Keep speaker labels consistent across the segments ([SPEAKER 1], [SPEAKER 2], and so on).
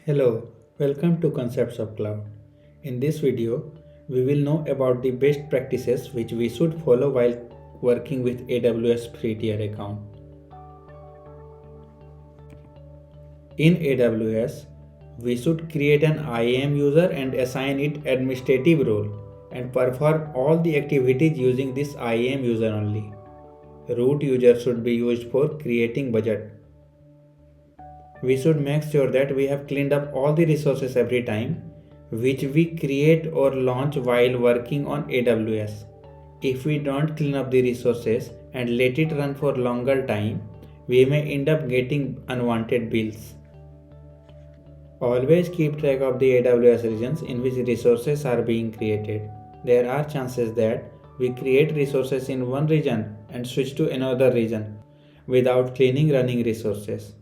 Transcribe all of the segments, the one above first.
[SPEAKER 1] Hello, welcome to Concepts of Cloud. In this video, we will know about the best practices which we should follow while working with AWS free tier account. In AWS, we should create an IAM user and assign it administrative role and perform all the activities using this IAM user only. Root user should be used for creating budget. We should make sure that we have cleaned up all the resources every time which we create or launch while working on AWS. If we don't clean up the resources and let it run for longer time, we may end up getting unwanted bills. Always keep track of the AWS regions in which resources are being created. There are chances that we create resources in one region and switch to another region without cleaning running resources.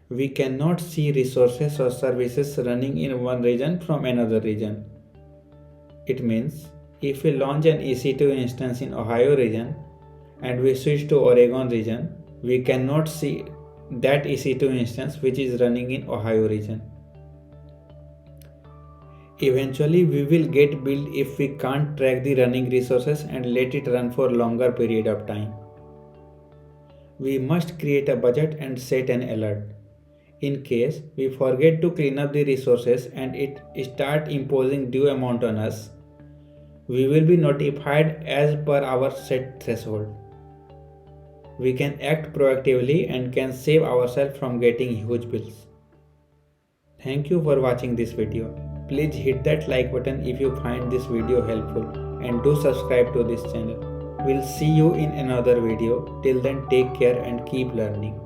[SPEAKER 1] We cannot see resources or services running in one region from another region. It means if we launch an EC2 instance in Ohio region and we switch to Oregon region, we cannot see that EC2 instance which is running in Ohio region. Eventually, we will get billed if we can't track the running resources and let it run for longer period of time. We must create a budget and set an alert. In case we forget to clean up the resources and it start imposing due amount on us, we will be notified as per our set threshold. We can act proactively and can save ourselves from getting huge bills. Thank you for watching this video. Please hit that like button if you find this video helpful and do subscribe to this channel. We'll see you in another video. Till then, take care and keep learning.